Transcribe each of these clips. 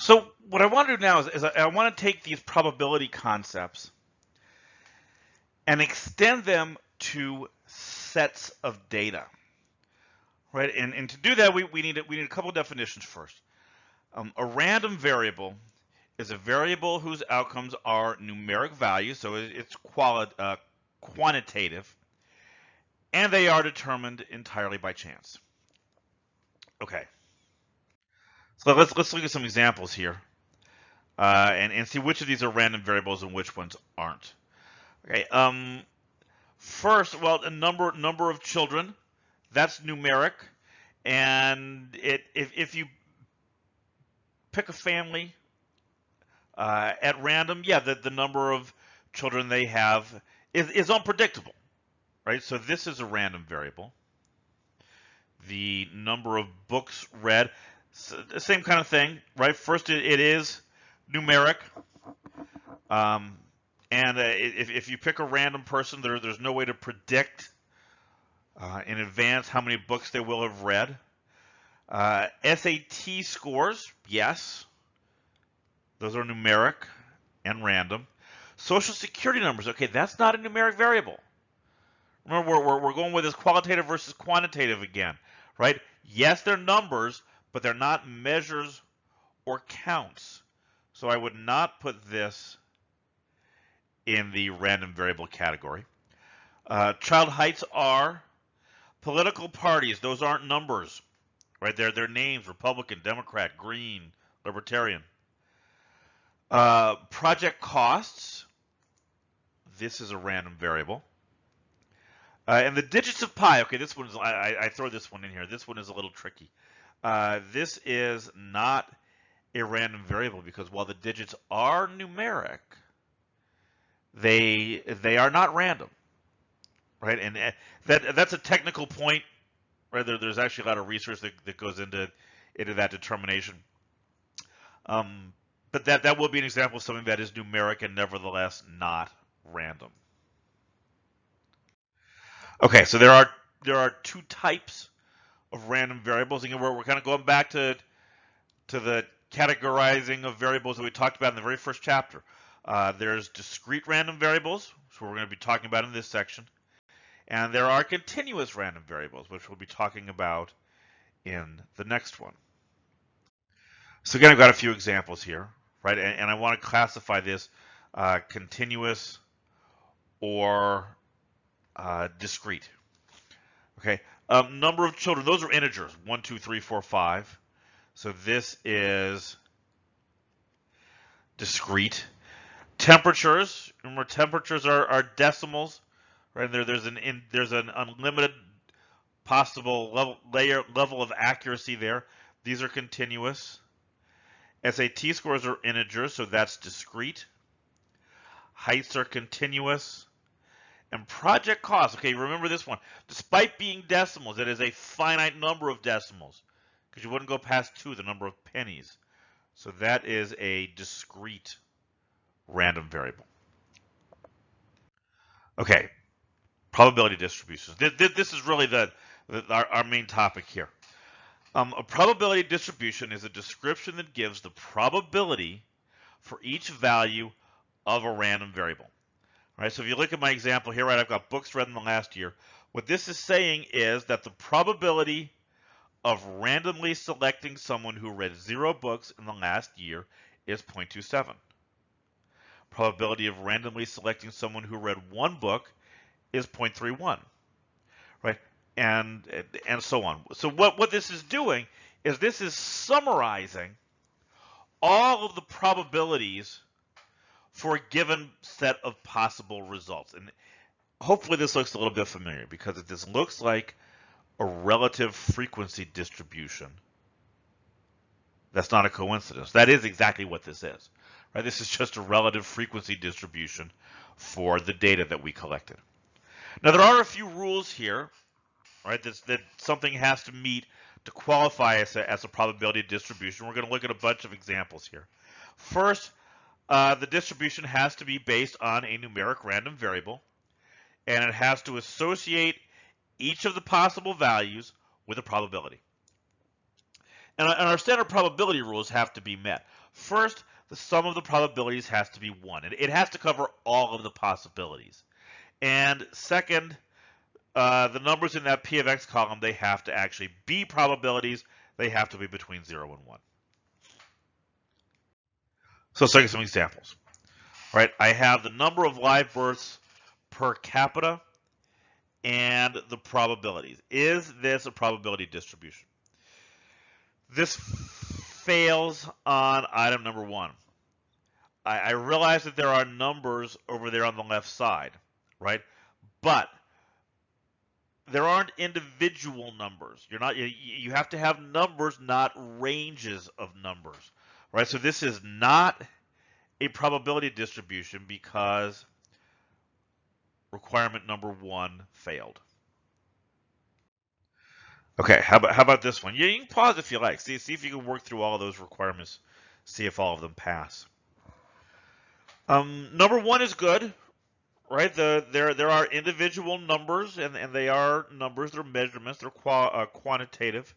So what I want to do now is I want to take these probability concepts and extend them to sets of data, right? And to do that, we need a couple of definitions first. A random variable is a variable whose outcomes are numeric values, so it's quantitative, and they are determined entirely by chance. Okay, so let's look at some examples here, and see which of these are random variables and which ones aren't. Okay, first, well, a number of children, that's numeric, and if you pick a family at random, yeah, the number of children they have is unpredictable, right? So this is a random variable. The number of books read, same kind of thing, right? First, it is numeric, and if you pick a random person, there's no way to predict in advance how many books they will have read. SAT scores, yes, those are numeric and random. Social security numbers, okay, that's not a numeric variable. Remember, we're going with this qualitative versus quantitative again, right? Yes, they're numbers, but they're not measures or counts. So I would not put this in the random variable category. Child heights are political parties. Those aren't numbers, right? They're names: Republican, Democrat, Green, Libertarian. Project costs. This is a random variable. And the digits of pi. Okay, this one's I throw this one in here. This one is a little tricky. This is not a random variable because while the digits are numeric, they are not random, right? And that's a technical point. Right? There's actually a lot of research that goes into that determination. But that will be an example of something that is numeric and nevertheless not random. Okay, so there are two types of random variables. Again, we're kind of going back to the categorizing of variables that we talked about in the very first chapter. There's discrete random variables, which we're going to be talking about in this section, and there are continuous random variables, which we'll be talking about in the next one. So again, I've got a few examples here, right? And I want to classify this continuous or discrete. Okay, number of children, those are integers, 1, 2, 3, 4, 5. So this is discrete. Temperatures, remember temperatures are decimals, right? There's an unlimited possible level of accuracy there. These are continuous. SAT scores are integers, so that's discrete. Heights are continuous. And project costs, okay, remember this one. Despite being decimals, it is a finite number of decimals because you wouldn't go past 2, the number of pennies. So that is a discrete random variable. Okay, probability distributions. This is really our main topic here. A probability distribution is a description that gives the probability for each value of a random variable. All right, so if you look at my example here, right, I've got books read in the last year. What this is saying is that the probability of randomly selecting someone who read 0 books in the last year is 0.27. Probability of randomly selecting someone who read 1 book is 0.31, right? And so on. So what this is doing is this is summarizing all of the probabilities for a given set of possible results. And hopefully this looks a little bit familiar because this looks like a relative frequency distribution. That's not a coincidence. That is exactly what this is. Right? This is just a relative frequency distribution for the data that we collected. Now there are a few rules here, right? That something has to meet to qualify as a probability distribution. We're going to look at a bunch of examples here. First, the distribution has to be based on a numeric random variable, and it has to associate each of the possible values with a probability. And our standard probability rules have to be met. First, the sum of the probabilities has to be 1. It has to cover all of the possibilities. And second, the numbers in that P of X column, they have to actually be probabilities. They have to be between 0 and 1. So let's look at some examples. All right, I have the number of live births per capita and the probabilities. Is this a probability distribution? This fails on item number 1. I realize that there are numbers over there on the left side, right? But there aren't individual numbers. You have to have numbers, not ranges of numbers, right? So this is not a probability distribution because requirement number 1 failed. Okay, how about this one? Yeah, you can pause if you like. See if you can work through all of those requirements. See if all of them pass. Number 1 is good, right? There are individual numbers, and they are numbers. They're measurements. They're quantitative.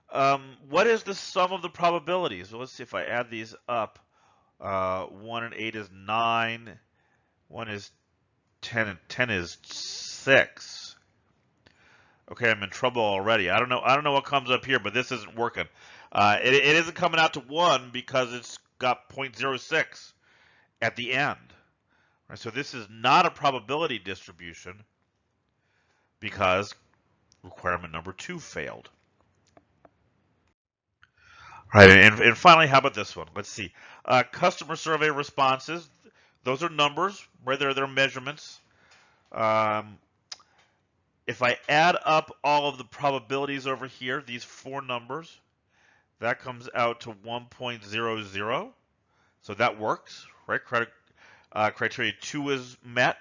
What is the sum of the probabilities? Well, let's see if I add these up. 1 and 8 is 9. 1 is 10, and 10 is 6. Okay, I'm in trouble already. I don't know what comes up here, but this isn't working. It isn't coming out to 1 because it's got 0.06 at the end. Right, so this is not a probability distribution because requirement number 2 failed. Right, and finally, how about this one? Let's see. Customer survey responses. Those are numbers, right? They're measurements. If I add up all of the probabilities over here, these 4 numbers, that comes out to 1.00. So that works, right? Criteria 2 is met.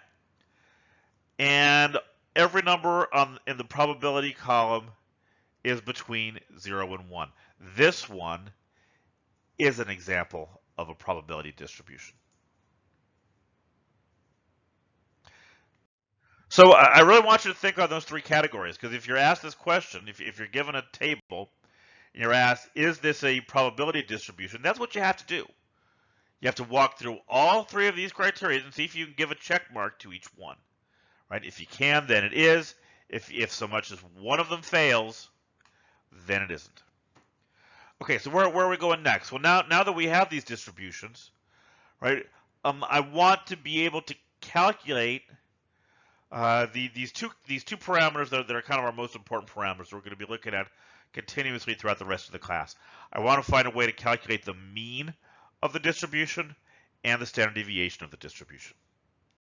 And every number in the probability column is between 0 and 1. This one is an example of a probability distribution. So I really want you to think on those 3 categories, because if you're asked this question, if you're given a table and you're asked, is this a probability distribution, that's what you have to do. You have to walk through all 3 of these criteria and see if you can give a check mark to each one. Right? If you can, then it is. If so much as one of them fails, then it isn't. Okay, so where are we going next? Well, now that we have these distributions, right? I want to be able to calculate these two parameters that are kind of our most important parameters we're going to be looking at continuously throughout the rest of the class. I want to find a way to calculate the mean of the distribution and the standard deviation of the distribution.